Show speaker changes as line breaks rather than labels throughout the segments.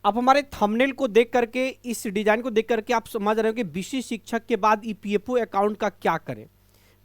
आप हमारे थंबनेल को देख करके, इस डिजाइन को देख करके आप समझ रहे हो कि विशिष्ट शिक्षक के बाद ईपीएफओ अकाउंट का क्या करें,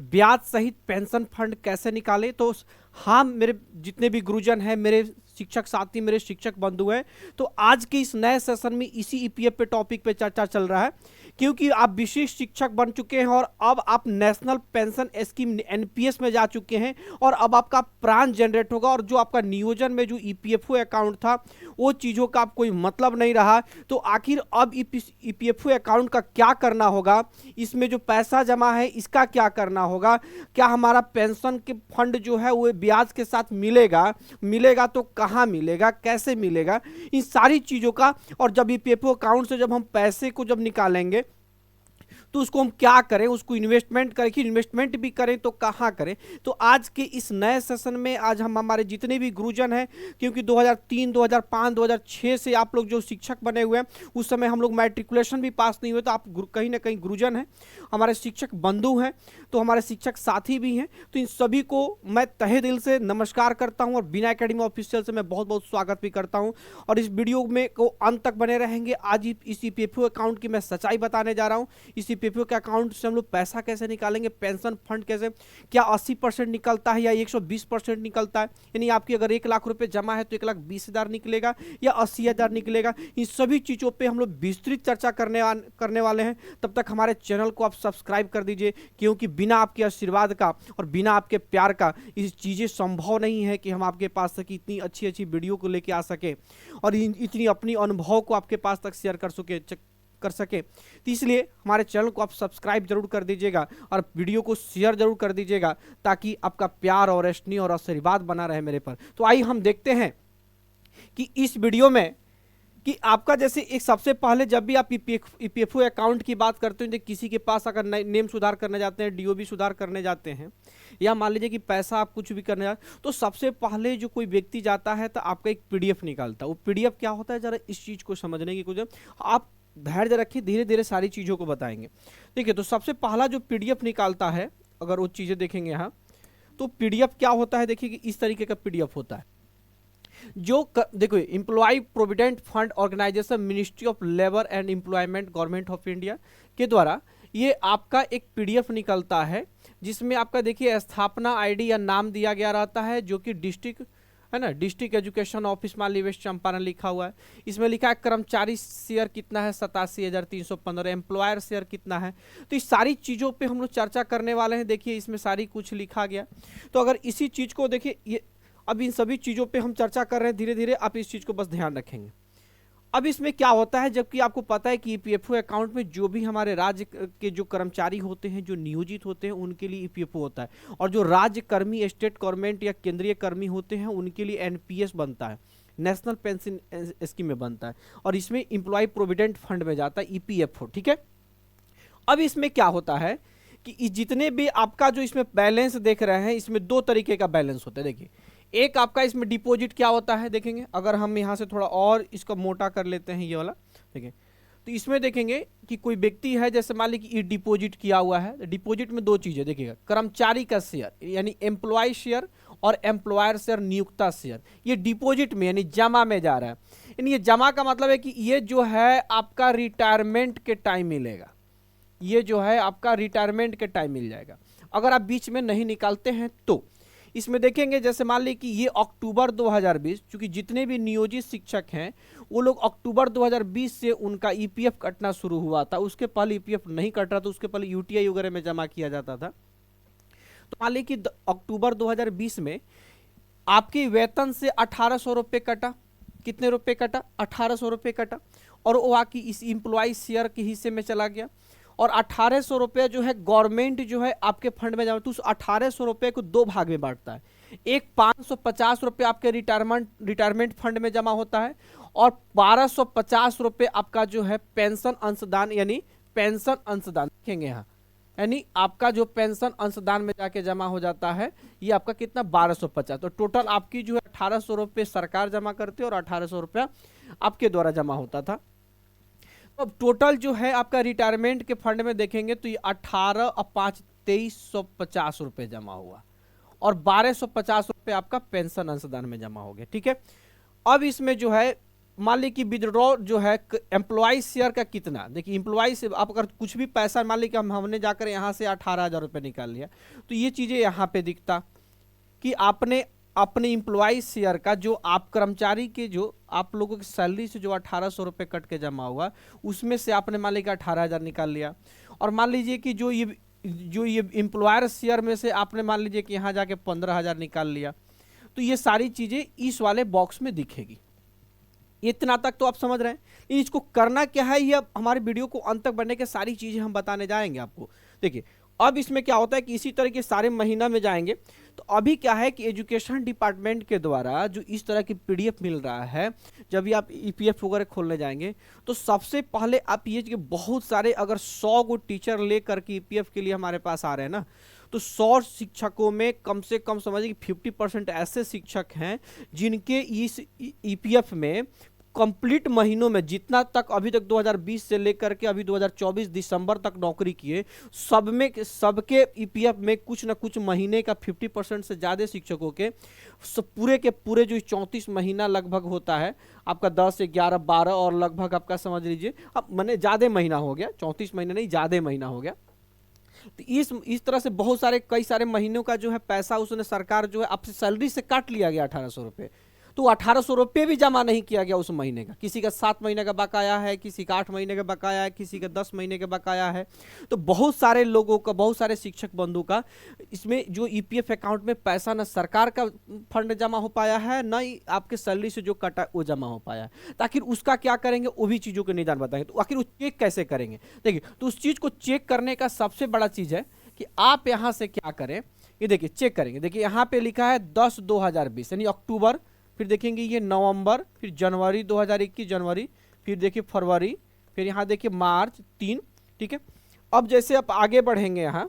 ब्याज सहित पेंशन फंड कैसे निकालें। तो हाँ, मेरे जितने भी गुरुजन हैं, मेरे शिक्षक साथी, मेरे शिक्षक बंधु हैं, तो आज के इस नए सेशन में इसी ईपीएफ पे टॉपिक पे चर्चा चल रहा है, क्योंकि आप विशिष्ट शिक्षक बन चुके हैं और अब आप नेशनल पेंशन स्कीम एनपीएस में जा चुके हैं और अब आपका प्राण जनरेट होगा और जो आपका नियोजन में जो ईपीएफओ अकाउंट था वो चीज़ों का आप कोई मतलब नहीं रहा। तो आखिर अब ईपीएफओ अकाउंट का क्या करना होगा, इसमें जो पैसा जमा है इसका क्या करना होगा, क्या हमारा पेंशन के फंड जो है वो ब्याज के साथ मिलेगा तो कहाँ मिलेगा, कैसे मिलेगा, इन सारी चीज़ों का। और जब ईपीएफओ अकाउंट से जब हम पैसे को जब निकालेंगे तो उसको हम क्या करें, उसको इन्वेस्टमेंट करें कि इन्वेस्टमेंट भी करें तो कहाँ करें। तो आज के इस नए सेशन में आज हम हमारे जितने भी गुरुजन हैं, क्योंकि 2003, 2005, 2006 से आप लोग जो शिक्षक बने हुए हैं, उस समय हम लोग मैट्रिकुलेशन भी पास नहीं हुए, तो आप कहीं ना कहीं गुरुजन हैं, हमारे शिक्षक बंधु हैं, तो हमारे शिक्षक साथी भी हैं। तो इन सभी को मैं तहे दिल से नमस्कार करता हूं और बिना एकेडमी ऑफिशियल से मैं बहुत बहुत स्वागत भी करता हूं। और इस वीडियो में को अंत तक बने रहेंगे। आज इस ईपीएफओ अकाउंट की मैं सच्चाई बताने जा रहा हूं। इस ईपीएफओ के अकाउंट से हम लोग पैसा कैसे निकालेंगे, पेंशन फंड कैसे, क्या 80% निकलता है या 120% निकलता है, यानी आपकी अगर 1 लाख रुपए जमा है तो 1,20,000 निकलेगा या 80,000 निकलेगा। इन सभी चीज़ों पे हम लोग विस्तृत चर्चा करने वाले हैं। तब तक हमारे चैनल को आप सब्सक्राइब कर दीजिए, क्योंकि बिना आपके आशीर्वाद का और बिना आपके प्यार का ये चीज़ें संभव नहीं है कि हम आपके पास तक इतनी अच्छी अच्छी वीडियो को लेके आ सके और इतनी अपनी अनुभव को आपके पास तक शेयर कर सके। तो इसलिए हमारे चैनल को आप सब्सक्राइब जरूर कर दीजिएगा और वीडियो को शेयर जरूर कर दीजिएगा, ताकि आपका प्यार और स्नेह और आशीर्वाद बना रहे मेरे पर। तो आइए हम देखते हैं कि इस वीडियो में कि आपका जैसे एक सबसे पहले जब भी आप ईपीएफओ अकाउंट की बात करते हैं, तो किसी के पास अगर नेम सुधार करने जाते हैं, डीओबी सुधार करने जाते हैं, या मान लीजिए कि पैसा आप कुछ भी करने जाते हैं, तो सबसे पहले जो कोई व्यक्ति जाता है तो आपका एक पीडीएफ निकालता है। वो पीडीएफ क्या होता है, जरा इस चीज़ को समझने की कोशिश, आप धैर्य रखिए, धीरे धीरे सारी चीज़ों को बताएंगे। देखिए, तो सबसे पहला जो पीडीएफ निकालता है, अगर वो चीज़ें देखेंगे यहाँ, तो पीडीएफ क्या होता है, देखिए कि इस तरीके का पीडीएफ होता है। जो देखो, employ provident fund organisation, ministry of labour and employment, government of India के द्वारा ये आपका एक पीडीएफ निकलता है, जिसमें आपका देखिए स्थापना आईडी या नाम दिया गया रहता है, जो कि डिस्ट्रिक्ट है ना, डिस्ट्रिक्ट एजुकेशन ऑफिस माली वेस्ट चंपारण लिखा हुआ है। इसमें लिखा है कर्मचारी शेयर कितना है, 87,315, एम्प्लॉयर शेयर कितना है। तो इस सारी चीज़ों पे हम लोग चर्चा करने वाले हैं। देखिए, इसमें सारी कुछ लिखा गया। तो अगर इसी चीज़ को देखिए, ये अब इन सभी चीज़ों पे हम चर्चा कर रहे हैं, धीरे धीरे आप इस चीज़ को बस ध्यान रखेंगे। अब इसमें क्या होता है, जबकि आपको पता है कि ईपीएफओ अकाउंट में जो भी हमारे राज्य के जो कर्मचारी होते हैं, जो नियोजित होते हैं, उनके लिए ईपीएफओ होता है, और जो राज्य कर्मी, स्टेट गवर्नमेंट या केंद्रीय कर्मी होते हैं, उनके लिए एनपीएस बनता है, नेशनल पेंशन स्कीम में बनता है, और इसमें एम्प्लॉय प्रोविडेंट फंड में जाता है ईपीएफओ। ठीक है। अब इसमें क्या होता है कि जितने भी आपका जो इसमें बैलेंस देख रहे हैं, इसमें 2 तरीके का बैलेंस होता है। देखिए, एक आपका इसमें डिपॉजिट क्या होता है, देखेंगे अगर हम यहाँ से थोड़ा और इसको मोटा कर लेते हैं, ये वाला देखें, तो इसमें देखेंगे कि कोई व्यक्ति है, जैसे मान लीजिए कि ये डिपॉजिट किया हुआ है। डिपॉजिट में 2 चीज़ें देखिएगा, कर्मचारी का शेयर यानी एम्प्लॉय शेयर और एम्प्लॉयर शेयर, नियोक्ता शेयर, ये डिपॉजिट में यानी जमा में जा रहा है। यानी ये जमा का मतलब है कि ये जो है आपका रिटायरमेंट के टाइम मिलेगा, ये जो है आपका रिटायरमेंट के टाइम मिल जाएगा, अगर आप बीच में नहीं निकालते हैं तो। इसमें देखेंगे, जैसे मान ली कि ये अक्टूबर 2020, चूंकि जितने भी नियोजित शिक्षक हैं वो लोग अक्टूबर 2020 से उनका ईपीएफ कटना शुरू हुआ था। उसके पहले ईपीएफ नहीं कट रहा था, उसके पहले यूटीआई वगैरह में जमा किया जाता था। तो मान ली कि अक्टूबर 2020 में आपके वेतन से 1,800 रुपये कटा। कितने रुपये कटा? 1,800 रुपये कटा, और वो आके इस एम्प्लॉय शेयर के हिस्से में चला गया। और 1,800 रुपये जो है गवर्नमेंट जो है आपके फंड में जमा, तो उस 1,800 रुपये को 2 भाग में बांटता है। एक 550 रुपये आपके रिटायरमेंट फंड में जमा होता है, और 1,250 रुपये आपका जो है पेंशन अंशदान, यानी पेंशन अंशदान देखेंगे यहाँ, यानी आपका जो पेंशन अंशदान में जाके जमा हो जाता है, ये आपका कितना 1,250। तो टोटल आपकी जो है 1,800 रुपये सरकार जमा करती है और 1,800 रुपया आपके द्वारा जमा होता था। अब टोटल जो है आपका रिटायरमेंट के फंड में देखेंगे तो ये 18 और 5 2,350 रुपये जमा हुआ, और 1,250 रुपये आपका पेंशन अंशदान में जमा हो गया। ठीक है। अब इसमें जो है मान ली कि विड्रॉ जो है एम्प्लॉय शेयर का कितना, देखिए एम्प्लॉय से आप अगर कुछ भी पैसा मान ली कि हमने जाकर यहाँ से 18,000 रुपये निकाल लिया, तो ये चीज़ें यहाँ पे दिखता कि आपने अपने एम्प्लॉय शेयर का जो आप कर्मचारी के जो आप लोगों की सैलरी से जो 1800 रुपये कट के जमा हुआ, उसमें से आपने मान लीजिए 18,000 निकाल लिया। और मान लीजिए कि जो ये एम्प्लॉयर शेयर में से आपने मान लीजिए कि यहाँ जाके 15,000 निकाल लिया, तो ये सारी चीज़ें इस वाले बॉक्स में दिखेगी। इतना तक तो आप समझ रहे हैं। इसको करना क्या है, ये हमारे वीडियो को अंत तक बढ़ने के सारी चीज़ें हम बताने जाएंगे आपको। देखिए अब इसमें क्या होता है कि इसी तरह के सारे महीना में जाएंगे, तो अभी क्या है कि एजुकेशन डिपार्टमेंट के द्वारा जो इस तरह की पीडीएफ मिल रहा है, जब भी आप ईपीएफ वगैरह खोलने जाएंगे तो सबसे पहले आप ये कि बहुत सारे अगर 100 गो टीचर लेकर के ईपीएफ के लिए हमारे पास आ रहे हैं ना, तो 100 शिक्षकों में कम से कम समझिए कि 50% ऐसे शिक्षक हैं जिनके इस ईपीएफ में कंप्लीट महीनों में जितना तक अभी तक 2020 से लेकर के अभी 2024 दिसंबर तक नौकरी किए, सब में सबके ईपीएफ में कुछ ना कुछ महीने का 50% से ज़्यादा शिक्षकों के पूरे के पूरे जो 34 महीना लगभग होता है आपका 10 11 12 और लगभग आपका समझ लीजिए अब मैंने ज़्यादा महीना हो गया, 34 महीने नहीं ज़्यादा महीना हो गया। तो इस तरह से बहुत सारे कई सारे महीनों का जो है पैसा उसने सरकार जो है आपसे सैलरी से काट लिया गया 1800 रुपये, तो 1800 रुपये भी जमा नहीं किया गया उस महीने का। किसी का 7 महीने का बकाया है, किसी का 8 महीने का बकाया है, किसी का 10 महीने का बकाया है। तो बहुत सारे लोगों का, बहुत सारे शिक्षक बंधु का इसमें जो ईपीएफ अकाउंट में पैसा न सरकार का फंड जमा हो पाया है, न ही आपके सैलरी से जो कटा वो जमा हो पाया है। तो आखिर उसका क्या करेंगे वो भी चीज़ों के निदान बताएंगे। तो आखिर वो चेक कैसे करेंगे, देखिए तो उस चीज़ को चेक करने का सबसे बड़ा चीज़ है कि आप यहाँ से क्या करें, ये देखिए चेक करेंगे। देखिए यहाँ पे लिखा है 10/2020 यानी अक्टूबर, फिर देखेंगे ये नवंबर, फिर जनवरी 2021 जनवरी, फिर देखिए फरवरी, फिर यहाँ देखिए मार्च 3, ठीक है। अब जैसे आप आगे बढ़ेंगे यहाँ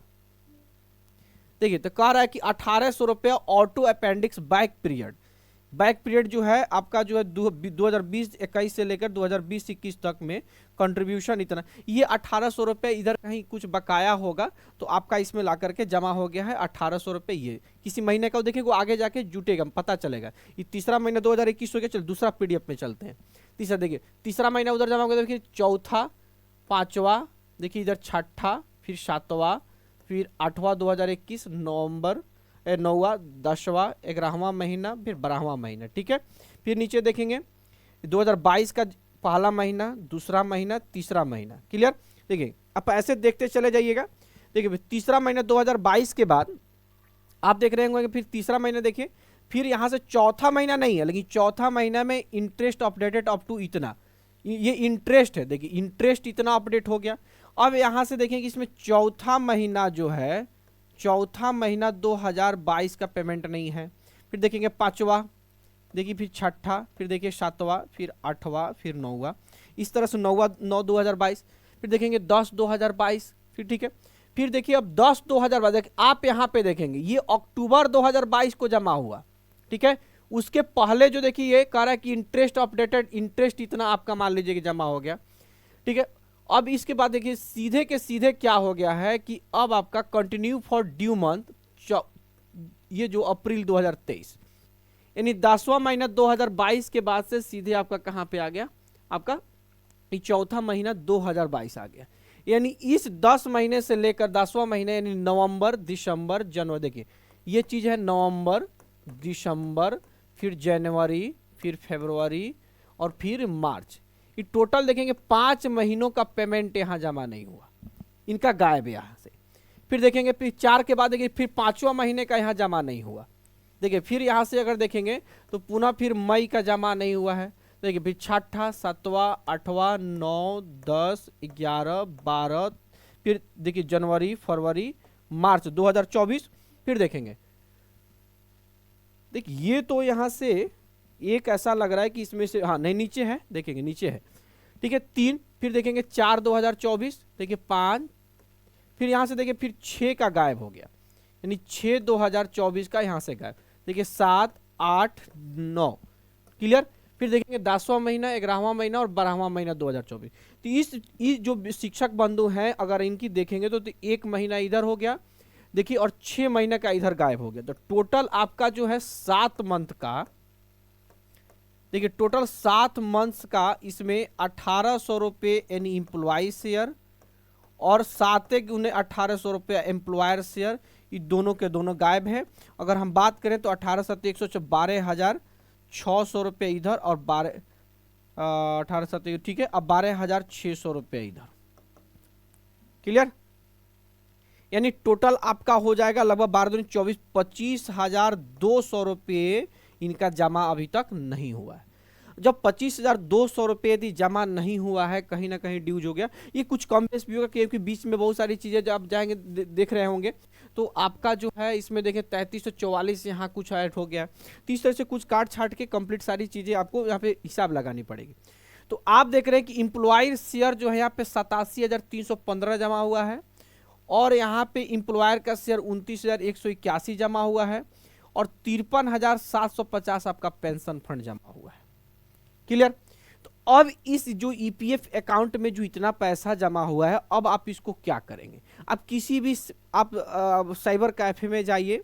देखिए तो कह रहा है कि 1800 रुपया ऑटो अपेंडिक्स बैक पीरियड जो है आपका जो है 2020-21 से लेकर 2020-21 तक में कंट्रीब्यूशन इतना, ये 1800 रुपये इधर कहीं कुछ बकाया होगा तो आपका इसमें ला करके जमा हो गया है 1800 रुपये। ये किसी महीने का देखिए वो आगे जाके जुटेगा, पता चलेगा। ये तीसरा महीना 2021 हो गया। चल दूसरा पीडीएफ में चलते हैं। तीसरा देखिए तीसरा महीना उधर जमा हो गया, देखिए चौथा, पाँचवा, देखिए इधर छठा, फिर सातवां, फिर 8वां 2021 नवंबर, 9वां, 10वां, 11वां महीना, फिर 12वां महीना, ठीक है। फिर नीचे देखेंगे 2022 का पहला महीना, दूसरा महीना, तीसरा महीना, क्लियर। देखिए आप ऐसे देखते चले जाइएगा। देखिए तीसरा महीना 2022 के बाद आप देख रहे होंगे फिर तीसरा महीना देखिए, फिर यहाँ से चौथा महीना नहीं है, लेकिन चौथा महीना में इंटरेस्ट अपडेटेड अप टू इतना, ये इंटरेस्ट है। देखिए इंटरेस्ट इतना अपडेट हो गया। अब यहाँ से देखेंगे इसमें चौथा महीना जो है, चौथा महीना 2022 का पेमेंट नहीं है। फिर देखेंगे पाँचवा, देखिए फिर छठा, फिर देखिए सातवां, फिर आठवां, फिर नौवां, इस तरह से 9/2022। फिर देखेंगे 10/2022, फिर ठीक है। फिर देखिए अब 10/2022 देखिए आप यहाँ पे देखेंगे ये अक्टूबर 2022 को जमा हुआ, ठीक है। उसके पहले जो देखिए ये कह रहा है कि इंटरेस्ट अपडेटेड, इंटरेस्ट इतना आपका मान लीजिए कि जमा हो गया, ठीक है। अब इसके बाद देखिए सीधे के सीधे क्या हो गया है कि अब आपका कंटिन्यू फॉर ड्यू मंथ, ये जो अप्रैल 2023 यानी 10वां महीना 2022 के बाद से सीधे आपका कहाँ पे आ गया, आपका चौथा महीना 2022 आ गया। यानी इस 10 महीने से लेकर 10वां महीना यानी नवंबर, दिसंबर, जनवरी, देखिए ये चीज है नवंबर, दिसंबर, फिर जनवरी, फिर फरवरी और फिर मार्च। ये टोटल देखेंगे 5 महीनों का पेमेंट यहाँ जमा नहीं हुआ, इनका गायब है यहाँ से। फिर देखेंगे फिर 4 के बाद देखिए फिर 5वां महीने का यहाँ जमा नहीं हुआ। देखिए फिर यहाँ से अगर देखेंगे तो पुनः फिर मई का जमा नहीं हुआ है। देखिए फिर छठा, सातवां, आठवां, 9, 10, 11, 12, फिर देखिए जनवरी, फरवरी, मार्च 2024। फिर देखेंगे देखिए ये तो यहाँ से एक ऐसा लग रहा है कि इसमें से हाँ नहीं नीचे है, देखेंगे नीचे है, ठीक है 3। फिर देखेंगे 4 2024, देखिए 5, फिर यहाँ से देखिए फिर 6 का गायब हो गया, यानी 6 2024 का यहाँ से गायब। देखिए 7, 8, 9, क्लियर। फिर देखेंगे 10वां महीना, 11वां महीना और 12वां महीना 2024। तो इस जो शिक्षक बंधु हैं अगर इनकी देखेंगे तो 1 महीना इधर हो गया देखिए और 6 महीने का इधर गायब हो गया। तो टोटल आपका जो है 7 मंथ का देखिए टोटल 7 मंथ्स का इसमें 1800 रुपये यानी एम्प्लॉय शेयर और 1800 रुपये एम्प्लॉयर शेयर, ये दोनों के दोनों गायब है। अगर हम बात करें तो 18 रुपये इधर और 18 ठीक है, अब 12,600 रुपये इधर। क्लियर? यानी टोटल आपका हो जाएगा लगभग 12×24 25,200 रुपये इनका जमा अभी तक नहीं हुआ है। जब 25,200 रुपये यदि जमा नहीं हुआ है, कहीं ना कहीं ड्यूज हो गया, ये कुछ कम बेस भी होगा क्योंकि बीच में बहुत सारी चीज़ें जब आप जाएंगे देख रहे होंगे तो आपका जो है इसमें देखें 3344 यहाँ कुछ ऐड हो गया। तो इस तरह से कुछ काट छाट के कंप्लीट सारी चीज़ें आपको यहाँ पे हिसाब लगानी पड़ेगी। तो आप देख रहे हैं कि एम्प्लॉयर शेयर जो है यहाँ पे 87,315 जमा हुआ है और यहाँ पे एम्प्लॉयर का शेयर 29,181 जमा हुआ है और 53,750 आपका पेंशन फंड जमा हुआ है। क्लियर? तो अब इस जो ईपीएफ अकाउंट में जो इतना पैसा जमा हुआ है, अब आप इसको क्या करेंगे? आप किसी भी आप साइबर कैफे में जाइए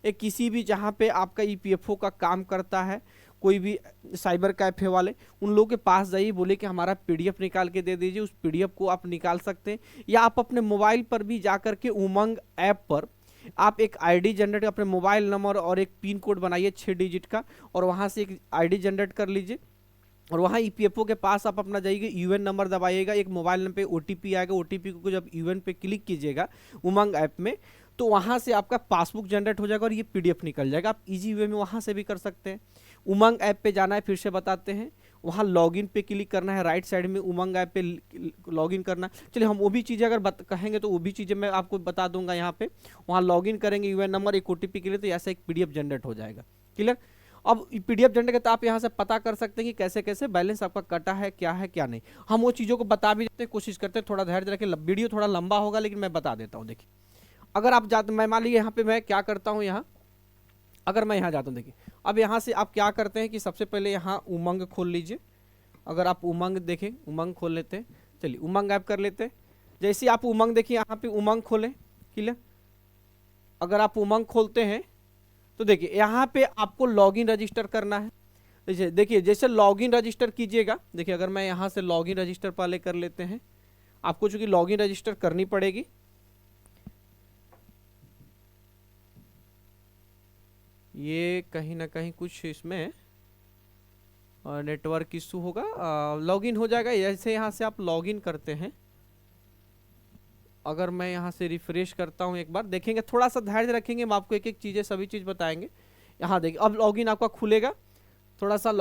या किसी भी जहाँ पे आपका ईपीएफओ का काम करता है, कोई भी साइबर कैफे वाले, उन लोगों के पास जाइए, बोले कि हमारा पीडीएफ निकाल के दे दीजिए। उस पीडीएफ को आप निकाल सकते हैं या आप अपने मोबाइल पर भी जाकर के उमंग ऐप पर आप एक आईडी जनरेट, अपने मोबाइल नंबर और एक पिन कोड बनाइए 6 डिजिट का और वहाँ से एक आईडी जनरेट कर लीजिए और वहाँ ईपीएफओ के पास आप अपना जाइएगा, यूएन नंबर दबाइएगा, एक मोबाइल नंबर पे ओटीपी आएगा, ओटीपी को जब यूएन पे क्लिक कीजिएगा उमंग ऐप में तो वहाँ से आपका पासबुक जनरेट हो जाएगा और ये पीडीएफ निकल जाएगा। आप इजी वे में वहाँ से भी कर सकते हैं। उमंग ऐप पे जाना है, फिर से बताते हैं, वहाँ लॉगिन पे क्लिक करना है, राइट साइड में उमंग ऐप पे लॉगिन करना। चलिए हम वो भी चीज़ें अगर कहेंगे तो वो भी चीज़ें मैं आपको बता दूंगा। यहाँ पे वहाँ लॉगिन करेंगे, यूएन नंबर, एक ओटीपी के लिए, तो ऐसा एक पीडीएफ जनरेट हो जाएगा। क्लियर? अब पीडीएफ जनरेट करते आप यहाँ से पता कर सकते हैं कि कैसे कैसे बैलेंस आपका कटा है क्या नहीं। हम वो चीज़ों को बता भी देते हैं, कोशिश करते हैं, थोड़ा धैर्य रखें। वीडियो थोड़ा लंबा होगा लेकिन मैं बता देता हूँ। देखिए अगर आप जाते, मैं मान लीजिए यहाँ पे मैं क्या करता हूँ, यहाँ अगर मैं यहाँ जाता हूँ, देखिए अब यहाँ से आप क्या करते हैं कि सबसे पहले यहाँ उमंग खोल लीजिए। अगर आप उमंग देखें, उमंग खोल लेते हैं, चलिए उमंग ऐप कर लेते हैं। जैसे आप उमंग देखिए यहाँ पे उमंग खोलें, क्लियर? अगर आप उमंग खोलते हैं तो देखिए यहाँ पे आपको लॉगिन रजिस्टर करना है। देखिए जैसे लॉगिन रजिस्टर कीजिएगा, देखिए अगर मैं यहाँ से लॉगिन रजिस्टर पहले कर लेते हैं, आपको चूंकि लॉगिन रजिस्टर करनी पड़ेगी। ये कहीं ना कहीं कुछ इसमें नेटवर्क इशू होगा, लॉगिन हो जाएगा। जैसे यहाँ से आप लॉगिन करते हैं, अगर मैं यहाँ से रिफ्रेश करता हूँ एक बार, देखेंगे, थोड़ा सा धैर्य रखेंगे, हम आपको एक एक चीज़ें सभी चीज़ बताएंगे। यहाँ देखिए अब लॉगिन आपका खुलेगा, थोड़ा सा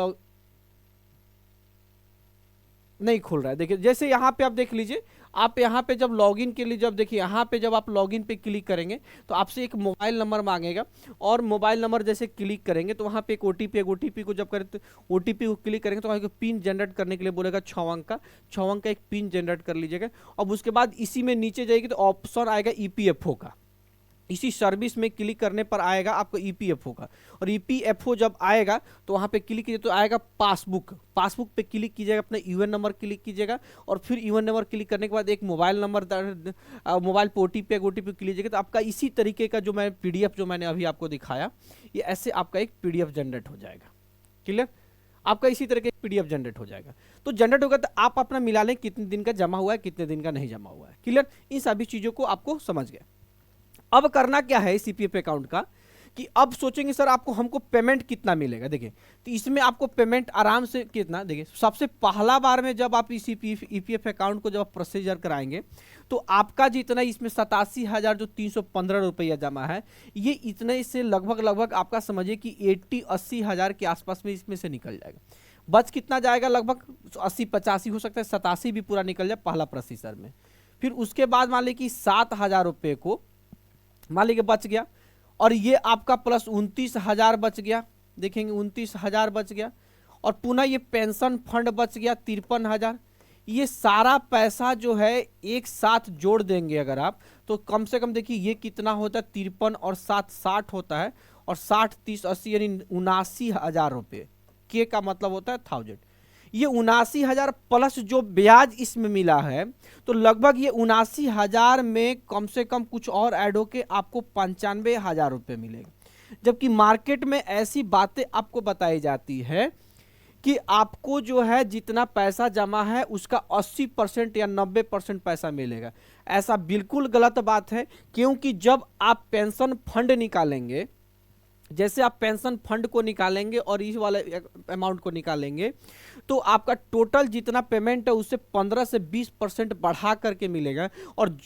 नहीं खुल रहा है। देखिए जैसे यहाँ पे आप देख लीजिए, आप यहाँ पे जब लॉगिन के लिए, जब देखिए यहाँ पे जब आप लॉगिन पे क्लिक करेंगे तो आपसे एक मोबाइल नंबर मांगेगा और मोबाइल नंबर जैसे क्लिक करेंगे तो वहाँ पे एक ओटीपी को जब करें तो ओटीपी को क्लिक करेंगे तो वहाँ पिन जनरेट करने के लिए बोलेगा 6 अंक का एक पिन जनरेट कर लीजिएगा। अब उसके बाद इसी में नीचे जाएगी तो ऑप्शन आएगा ईपीएफओ का, इसी सर्विस में क्लिक करने पर आएगा आपको ईपीएफओ का, और ईपीएफओ जब आएगा तो वहाँ पे क्लिक कीजिए तो आएगा पासबुक पे क्लिक कीजिएगा, अपना यूएन नंबर क्लिक कीजिएगा और फिर यूएन नंबर क्लिक करने के बाद एक मोबाइल नंबर, मोबाइल पर ओटीपी क्लिक कीजिएगा तो आपका इसी तरीके का जो मैं पीडीएफ जो मैंने अभी आपको दिखाया, ये ऐसे आपका एक पीडीएफ जनरेट हो जाएगा। क्लियर? आपका इसी तरह का एक पीडीएफ जनरेट हो जाएगा। तो जनरेट होगा तो आप अपना मिला लें कितने दिन का जमा हुआ है, कितने दिन का नहीं जमा हुआ है। क्लियर? इन सभी चीज़ों को आपको समझ गया। अब करना क्या है सीपीएफ अकाउंट का, कि अब सोचेंगे सर आपको हमको पेमेंट कितना मिलेगा। देखिए तो इसमें आपको पेमेंट आराम से कितना, देखिए सबसे पहला बार में जब आप इस ईपीएफ अकाउंट को जब आप प्रोसीजर कराएंगे तो आपका जितना इसमें 87,315 रुपया जमा है, ये इतने से लगभग आपका समझिए कि 80-80 हज़ार के आसपास में इसमें से निकल जाएगा। बच कितना जाएगा, लगभग 80-85 हो सकता है, 87 भी पूरा निकल जाए पहला प्रोसीजर में। फिर उसके बाद मान लीजिए कि 7,000 रुपये को मान लीजिए बच गया और ये आपका प्लस 29,000 बच गया, देखेंगे 29,000 बच गया और पुनः ये पेंशन फंड बच गया 53,000। ये सारा पैसा जो है एक साथ जोड़ देंगे अगर आप तो कम से कम देखिए ये कितना होता है, 53 और 7 60 होता है और 60 30 80 यानी 79,000 रुपये। के का मतलब होता है 1000। ये 79,000 प्लस जो ब्याज इसमें मिला है तो लगभग ये 79,000 में कम से कम कुछ और ऐड होके आपको 95,000 रुपये मिलेगा। जबकि मार्केट में ऐसी बातें आपको बताई जाती है कि आपको जो है जितना पैसा जमा है उसका 80% या 90% पैसा मिलेगा। ऐसा बिल्कुल गलत बात है, क्योंकि जब आप पेंशन फंड निकालेंगे, जैसे आप पेंशन फंड को निकालेंगे और इस वाले अमाउंट को निकालेंगे, तो आपका टोटल जितना पेमेंट है उससे 15 से 20% बढ़ा करके मिलेगा। और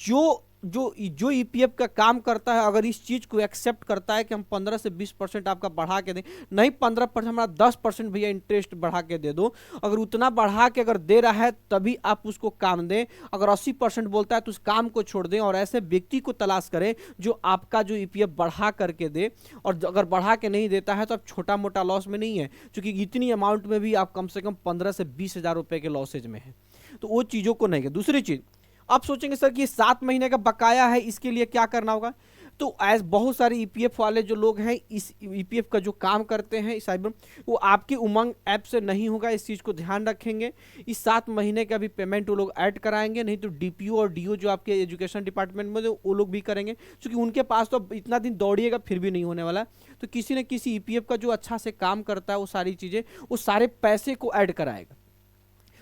जो ईपीएफ का काम करता है, अगर इस चीज को एक्सेप्ट करता है कि हम 15 से 20% आपका बढ़ा के दें, नहीं 15%, हमारा 10% भैया इंटरेस्ट बढ़ा के दे दो, अगर उतना बढ़ा के अगर दे रहा है तभी आप उसको काम दें। अगर 80% बोलता है तो उस काम को छोड़ दें और ऐसे व्यक्ति को तलाश करें जो आपका जो ईपीएफ बढ़ा करके दे। और अगर बढ़ा के नहीं देता है तो आप छोटा मोटा लॉस में नहीं है, क्योंकि इतनी अमाउंट में भी आप कम से कम 15 से 20 हजार रुपए के लॉसेज में है, तो वो चीजों को नहीं है। दूसरी चीज, आप सोचेंगे सर कि 7 महीने का बकाया है, इसके लिए क्या करना होगा? तो एज बहुत सारे ईपीएफ वाले जो लोग हैं, इस ईपीएफ का जो काम करते हैं साइबर, वो आपकी उमंग ऐप से नहीं होगा, इस चीज़ को ध्यान रखेंगे। इस 7 महीने का भी पेमेंट वो लोग ऐड कराएंगे, नहीं तो डीपीओ और डीओ जो आपके एजुकेशन डिपार्टमेंट में वो लोग भी करेंगे, क्योंकि उनके पास तो इतना दिन दौड़िएगा फिर भी नहीं होने वाला। तो किसी न किसी ईपीएफ का जो अच्छा से काम करता है, वो सारी चीज़ें, वो सारे पैसे को ऐड कराएगा।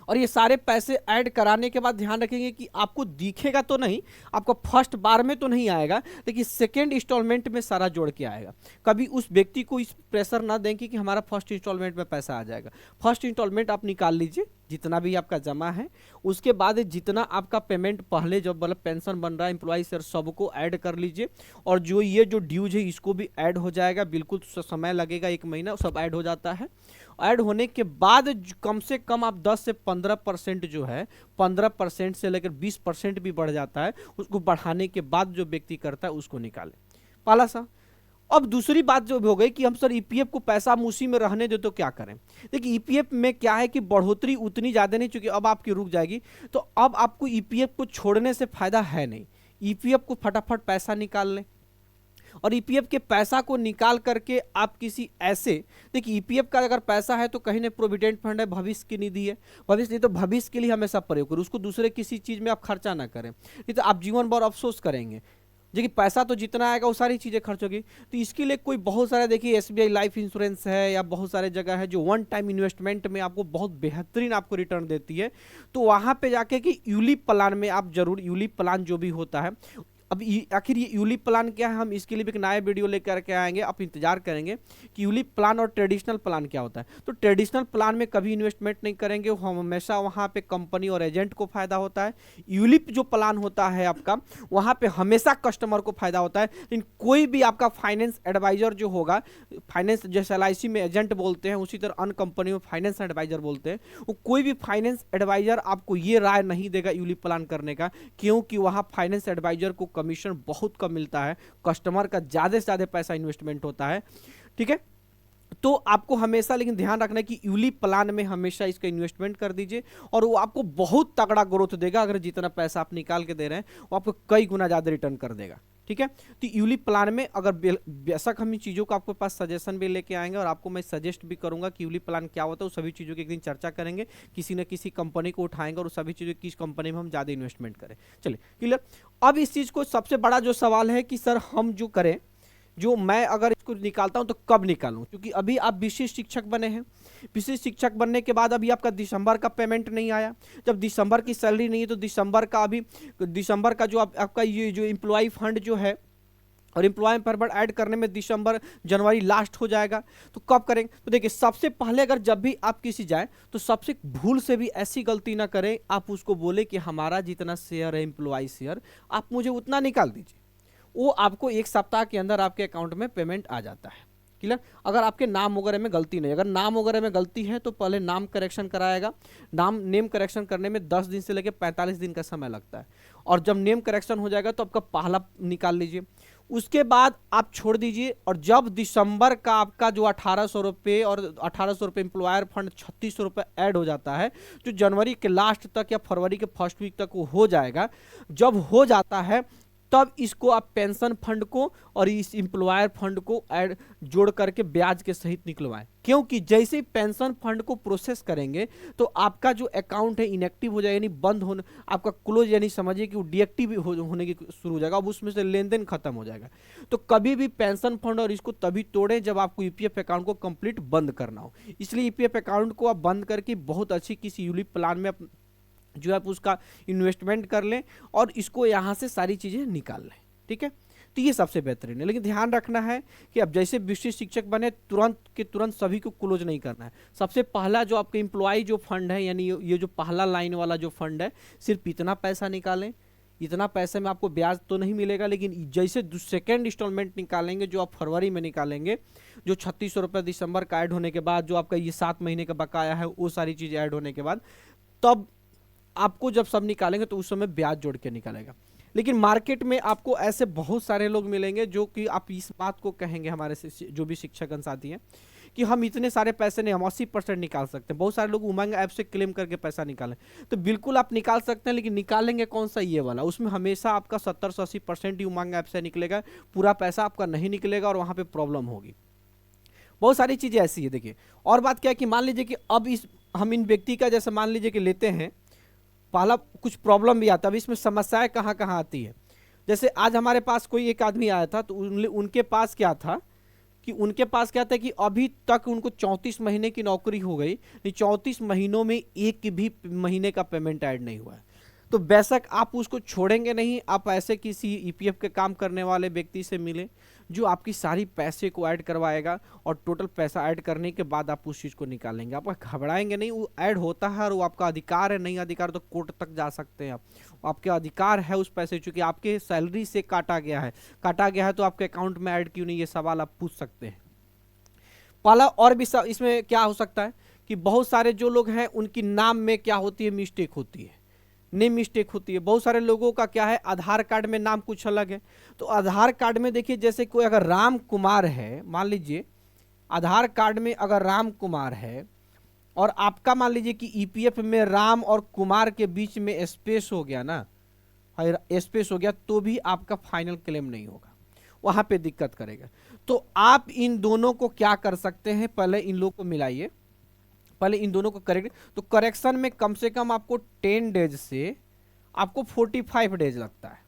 और ये सारे पैसे ऐड कराने के बाद ध्यान रखेंगे कि आपको दिखेगा तो नहीं, आपको फर्स्ट बार में तो नहीं आएगा, लेकिन सेकेंड इंस्टॉलमेंट में सारा जोड़ के आएगा। कभी उस व्यक्ति को इस प्रेशर ना दें कि हमारा फर्स्ट इंस्टॉलमेंट में पैसा आ जाएगा। फर्स्ट इंस्टॉलमेंट आप निकाल लीजिए जितना भी आपका जमा है, उसके बाद जितना आपका पेमेंट पहले जब मतलब पेंशन बन रहा है, एम्प्लॉय शेयर, सबको ऐड कर लीजिए। और जो ये जो ड्यूज है इसको भी ऐड हो जाएगा, बिल्कुल समय लगेगा, 1 महीना, सब ऐड हो जाता है। ऐड होने के बाद कम से कम आप 10 से 15% जो है, 15% से लेकर 20% भी बढ़ जाता है, उसको बढ़ाने के बाद जो व्यक्ति करता है उसको निकाले। पाला सा। अब दूसरी बात जो हो गई कि हम सर ईपीएफ को पैसा हम उसी में रहने दे तो क्या करें? देखिए ईपीएफ में क्या है कि बढ़ोतरी उतनी ज़्यादा नहीं, चूंकि अब आपकी रुक जाएगी, तो अब आपको ईपीएफ को छोड़ने से फायदा है नहीं। ईपीएफ को फटाफट पैसा निकाल लें, और ईपीएफ के पैसा को निकाल करके आप किसी ऐसे, देखिए ईपीएफ का अगर पैसा है तो कहीं ना प्रोविडेंट फंड है, भविष्य की निधि है, भविष्य नहीं तो भविष्य के लिए हमेशा प्रयोग करें, उसको दूसरे किसी चीज में आप खर्चा ना करें, नहीं तो आप जीवन भर अफसोस करेंगे। देखिए पैसा तो जितना आएगा वो सारी चीज़ें खर्च होगी। तो इसके लिए कोई बहुत सारे, देखिए एसबीआई लाइफ इंश्योरेंस है या बहुत सारे जगह है जो वन टाइम इन्वेस्टमेंट में आपको बहुत बेहतरीन आपको रिटर्न देती है। तो वहाँ पे जाके कि यूलिप प्लान में आप जरूर, यूलिप प्लान जो भी होता है, अब आखिर ये यूलिप प्लान क्या है, हम इसके लिए भी एक नया वीडियो लेकर के आएंगे, आप इंतजार करेंगे कि यूलिप प्लान और ट्रेडिशनल प्लान क्या होता है। तो ट्रेडिशनल प्लान में कभी इन्वेस्टमेंट नहीं करेंगे, हम हमेशा वहाँ पे कंपनी और एजेंट को फायदा होता है। यूलिप जो प्लान होता है आपका, वहाँ पे हमेशा कस्टमर को फायदा होता है। लेकिन कोई भी आपका फाइनेंस एडवाइजर जो होगा, फाइनेंस जैसे एलआईसी में एजेंट बोलते हैं, उसी तरह अन्य कंपनी में फाइनेंस एडवाइजर बोलते हैं, वो कोई भी फाइनेंस एडवाइजर आपको ये राय नहीं देगा यूलिप प्लान करने का, क्योंकि वहाँ फाइनेंस एडवाइजर को कमीशन बहुत कम मिलता है, कस्टमर का ज्यादा से ज्यादा पैसा इन्वेस्टमेंट होता है। ठीक है, तो आपको हमेशा लेकिन ध्यान रखना है कि यूलिप प्लान में हमेशा इसका इन्वेस्टमेंट कर दीजिए, और वो आपको बहुत तगड़ा ग्रोथ देगा। अगर जितना पैसा आप निकाल के दे रहे हैं वो आपको कई गुना ज्यादा रिटर्न कर देगा। ठीक है, तो यूलिप प्लान में अगर बेशक हम इन चीज़ों को आपके पास सजेशन भी लेके आएंगे, और आपको मैं सजेस्ट भी करूंगा कि यूलिप प्लान क्या होता है, उस सभी चीज़ों की एक दिन चर्चा करेंगे, किसी न किसी कंपनी को उठाएंगे और उस सभी चीज़ों किस कंपनी में हम ज़्यादा इन्वेस्टमेंट करें। चलिए क्लियर। अब इस चीज़ को सबसे बड़ा जो सवाल है कि सर हम जो करें, जो मैं अगर इसको निकालता हूं तो कब निकालूं, क्योंकि अभी आप विशिष्ट शिक्षक बने हैं। विशिष्ट शिक्षक बनने के बाद अभी आपका दिसंबर का पेमेंट नहीं आया, जब दिसंबर की सैलरी नहीं है तो दिसंबर का, अभी दिसंबर का जो आपका ये जो एम्प्लॉय फंड जो है और एम्प्लॉय फंड ऐड करने में दिसंबर जनवरी लास्ट हो जाएगा। तो कब करेंगे? तो देखिए सबसे पहले अगर जब भी आप किसी जाए तो सबसे भूल से भी ऐसी गलती ना करें, आप उसको बोले कि हमारा जितना शेयर है एम्प्लॉय शेयर, आप मुझे उतना निकाल दीजिए। वो आपको 1 सप्ताह के अंदर आपके अकाउंट में पेमेंट आ जाता है। क्लियर। अगर आपके नाम वगैरह में गलती नहीं, अगर नाम वगैरह में गलती है तो पहले नाम करेक्शन कराएगा। नेम करेक्शन करने में 10 दिन से लेकर 45 दिन का समय लगता है, और जब नेम करेक्शन हो जाएगा तो आपका पहला निकाल लीजिए, उसके बाद आप छोड़ दीजिए। और जब दिसंबर का आपका जो 1800 रुपये और 1800 रुपये एम्प्लॉयर फंड 3600 रुपये ऐड हो जाता है, जो जनवरी के लास्ट तक या फरवरी के फर्स्ट वीक तक वो हो जाएगा। जब हो जाता है तब इसको आप पेंशन फंड को और इस एम्प्लॉयर फंड को ऐड जोड़ करके ब्याज के सहित निकलवाएं। क्योंकि जैसे ही पेंशन फंड को प्रोसेस करेंगे तो आपका जो अकाउंट है इनएक्टिव हो जाएगा, यानी बंद होने, आपका क्लोज, यानी समझिए कि वो डीएक्टिव होने की शुरू हो जाएगा, अब उसमें से लेन देन खत्म हो जाएगा। तो कभी भी पेंशन फंड और इसको तभी तोड़ें जब आपको ईपीएफ अकाउंट को कंप्लीट बंद करना हो। इसलिए ईपीएफ अकाउंट को आप बंद करके बहुत अच्छी किसी यूलिप प्लान में जो आप उसका इन्वेस्टमेंट कर लें और इसको यहाँ से सारी चीज़ें निकाल लें। ठीक है, तो ये सबसे बेहतरीन है। लेकिन ध्यान रखना है कि अब जैसे विशिष्ट शिक्षक बने तुरंत के तुरंत सभी को क्लोज नहीं करना है। सबसे पहला जो आपका एम्प्लॉय जो फंड है, यानी ये जो पहला लाइन वाला जो फंड है, सिर्फ इतना पैसा निकालें। इतना पैसे में आपको ब्याज तो नहीं मिलेगा, लेकिन जैसे सेकेंड इंस्टॉलमेंट निकालेंगे जो आप फरवरी में निकालेंगे, जो 3600 रुपये दिसंबर का ऐड होने के बाद, जो आपका ये 7 महीने का बकाया है, वो सारी चीज़ें ऐड होने के बाद, तब आपको जब सब निकालेंगे तो उस समय ब्याज जोड़ के निकालेगा। लेकिन मार्केट में आपको ऐसे बहुत सारे लोग मिलेंगे जो कि आप इस बात को कहेंगे, हमारे से जो भी शिक्षकगण साथी हैं, कि हम इतने सारे पैसे नहीं, हम 80% निकाल सकते हैं। बहुत सारे लोग उमंग ऐप से क्लेम करके पैसा निकालें, तो बिल्कुल आप निकाल सकते हैं, लेकिन निकालेंगे कौन सा, ये वाला। उसमें हमेशा आपका 70 से 80% ही उमंग ऐप से निकलेगा, पूरा पैसा आपका नहीं निकलेगा और वहाँ पर प्रॉब्लम होगी। बहुत सारी चीज़ें ऐसी है। देखिए, और बात क्या है कि मान लीजिए कि अब हम इन व्यक्ति का जैसे मान लीजिए कि लेते हैं, पहला कुछ प्रॉब्लम भी आता है। अब इसमें समस्याएं कहाँ कहाँ आती है। जैसे आज हमारे पास कोई एक आदमी आया था, तो उनके पास क्या था कि अभी तक उनको 34 महीने की नौकरी हो गई, 34 महीनों में एक भी महीने का पेमेंट ऐड नहीं हुआ है। तो बेशक आप उसको छोड़ेंगे नहीं, आप ऐसे किसी ईपीएफ के काम करने वाले व्यक्ति से मिले जो आपकी सारी पैसे को ऐड करवाएगा, और टोटल पैसा ऐड करने के बाद आप उस चीज़ को निकालेंगे। आप घबराएंगे नहीं, वो ऐड होता है और वो आपका अधिकार है। नहीं अधिकार तो कोर्ट तक जा सकते हैं आप, आपके अधिकार है उस पैसे, चूंकि आपके सैलरी से काटा गया है तो आपके अकाउंट में ऐड क्यों नहीं, ये सवाल आप पूछ सकते हैं। पहला और भी इसमें क्या हो सकता है कि बहुत सारे जो लोग हैं उनकी नाम में क्या होती है, मिस्टेक होती है, नेम मिस्टेक होती है। बहुत सारे लोगों का क्या है, आधार कार्ड में नाम कुछ अलग है। तो आधार कार्ड में देखिए, जैसे कोई अगर राम कुमार है, मान लीजिए आधार कार्ड में अगर राम कुमार है और आपका मान लीजिए कि ईपीएफ में राम और कुमार के बीच में स्पेस हो गया ना, स्पेस हो गया, तो भी आपका फाइनल क्लेम नहीं होगा, वहां पे दिक्कत करेगा। तो आप इन दोनों को क्या कर सकते हैं, पहले इन लोगों को मिलाइए, पहले इन दोनों को करेक्ट। तो करेक्शन में कम से कम आपको 10 डेज से आपको 45 डेज लगता है,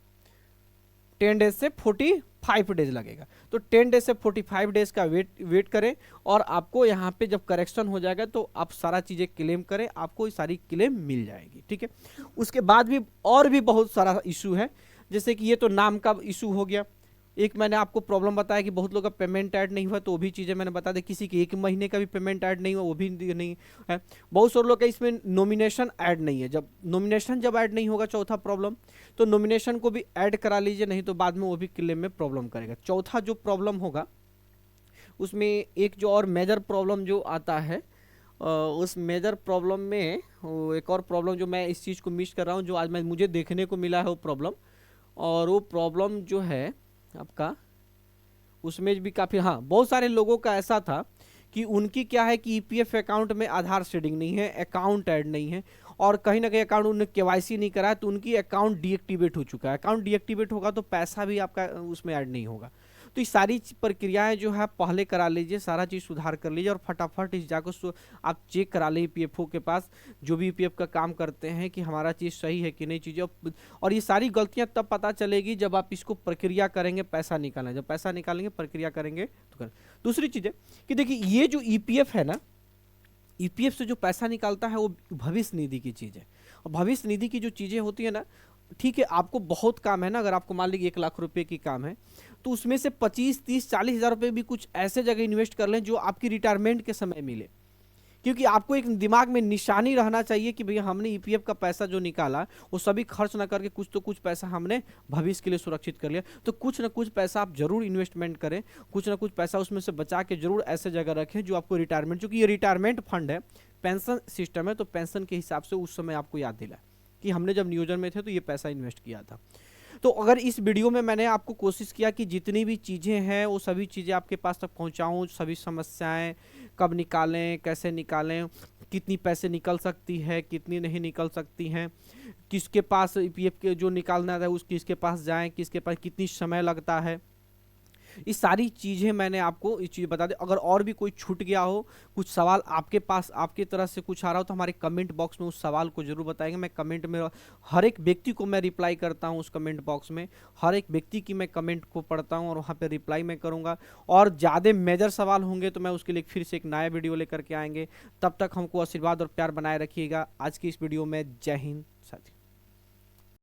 10 डेज से 45 डेज लगेगा। तो 10 डेज से 45 डेज का वेट करें, और आपको यहाँ पे जब करेक्शन हो जाएगा तो आप सारा चीज़ें क्लेम करें, आपको ये सारी क्लेम मिल जाएगी। ठीक है, उसके बाद भी और भी बहुत सारा इशू है। जैसे कि ये तो नाम का इशू हो गया। एक मैंने आपको प्रॉब्लम बताया कि बहुत लोग का पेमेंट ऐड नहीं हुआ, तो वो भी चीज़ें मैंने बता दी। किसी के 1 महीने का भी पेमेंट ऐड नहीं हुआ, वो भी नहीं है। बहुत सारे लोग का इसमें नॉमिनेशन ऐड नहीं है। जब नॉमिनेशन ऐड नहीं होगा, चौथा प्रॉब्लम, तो नॉमिनेशन को भी ऐड करा लीजिए, नहीं तो बाद में वो भी क्लेम में प्रॉब्लम करेगा। चौथा जो प्रॉब्लम होगा उसमें एक जो और मेजर प्रॉब्लम जो आता है, उस मेजर प्रॉब्लम में एक और प्रॉब्लम जो मैं इस चीज़ को मिस कर रहा हूँ, जो आज मुझे देखने को मिला है वो प्रॉब्लम, और वो प्रॉब्लम जो है आपका उसमें भी काफ़ी, हाँ, बहुत सारे लोगों का ऐसा था कि उनकी क्या है कि ईपीएफ अकाउंट में आधार शेडिंग नहीं है, अकाउंट ऐड नहीं है, और कहीं ना कहीं अकाउंट उन्होंने केवाईसी नहीं कराया, तो उनकी अकाउंट डीएक्टिवेट हो चुका है। अकाउंट डीएक्टिवेट होगा तो पैसा भी आपका उसमें ऐड नहीं होगा। तो ये सारी प्रक्रियाएं जो है पहले करा लीजिए, सारा चीज़ सुधार कर लीजिए, और फटाफट इस जाकर आप चेक करा लीजिए पीएफओ के पास, जो भी पीएफ का काम करते हैं, कि हमारा चीज़ सही है कि नहीं चीज़ें। और ये सारी गलतियां तब पता चलेगी जब आप इसको प्रक्रिया करेंगे, पैसा निकालें, जब पैसा निकालेंगे प्रक्रिया करेंगे तो करें। दूसरी चीज़ है कि देखिए, ये जो ईपीएफ है ना, ईपीएफ से जो पैसा निकालता है वो भविष्य निधि की चीज़ है। और भविष्य निधि की जो चीज़ें होती है ना, ठीक है, आपको बहुत काम है ना, अगर आपको मान लीजिए 1 लाख रुपए की काम है, तो उसमें से 25, 30, 40 हज़ार रुपये भी कुछ ऐसे जगह इन्वेस्ट कर लें जो आपकी रिटायरमेंट के समय मिले। क्योंकि आपको एक दिमाग में निशानी रहना चाहिए कि भैया हमने ईपीएफ का पैसा जो निकाला वो सभी खर्च ना करके कुछ तो कुछ पैसा हमने भविष्य के लिए सुरक्षित कर लिया। तो कुछ ना कुछ पैसा आप जरूर इन्वेस्टमेंट करें, कुछ ना कुछ पैसा उसमें से बचा के जरूर ऐसे जगह रखें जो आपको रिटायरमेंट, क्योंकि ये रिटायरमेंट फंड है, पेंशन सिस्टम है, तो पेंशन के हिसाब से उस समय आपको याद दिलाए कि हमने जब नियोजन में थे तो ये पैसा इन्वेस्ट किया था। तो अगर इस वीडियो में मैंने आपको कोशिश किया कि जितनी भी चीज़ें हैं वो सभी चीज़ें आपके पास तक पहुंचाऊं, सभी समस्याएं कब निकालें, कैसे निकालें, कितनी पैसे निकल सकती है, कितनी नहीं निकल सकती हैं, किसके पास ईपीएफ के जो निकालना है उस किसके पास जाएं, किसके पास कितनी समय लगता है, ये सारी चीज़ें मैंने आपको ये चीज़ बता दी। अगर और भी कोई छूट गया हो, कुछ सवाल आपके पास आपके तरह से कुछ आ रहा हो, तो हमारे कमेंट बॉक्स में उस सवाल को जरूर बताएंगे। मैं कमेंट में हर एक व्यक्ति को मैं रिप्लाई करता हूँ, उस कमेंट बॉक्स में हर एक व्यक्ति की मैं कमेंट को पढ़ता हूँ और वहाँ पे रिप्लाई मैं करूँगा। और ज़्यादा मेजर सवाल होंगे तो मैं उसके लिए फिर से एक नया वीडियो लेकर के आएंगे। तब तक हमको आशीर्वाद और प्यार बनाए रखिएगा। आज की इस वीडियो में जय हिंद।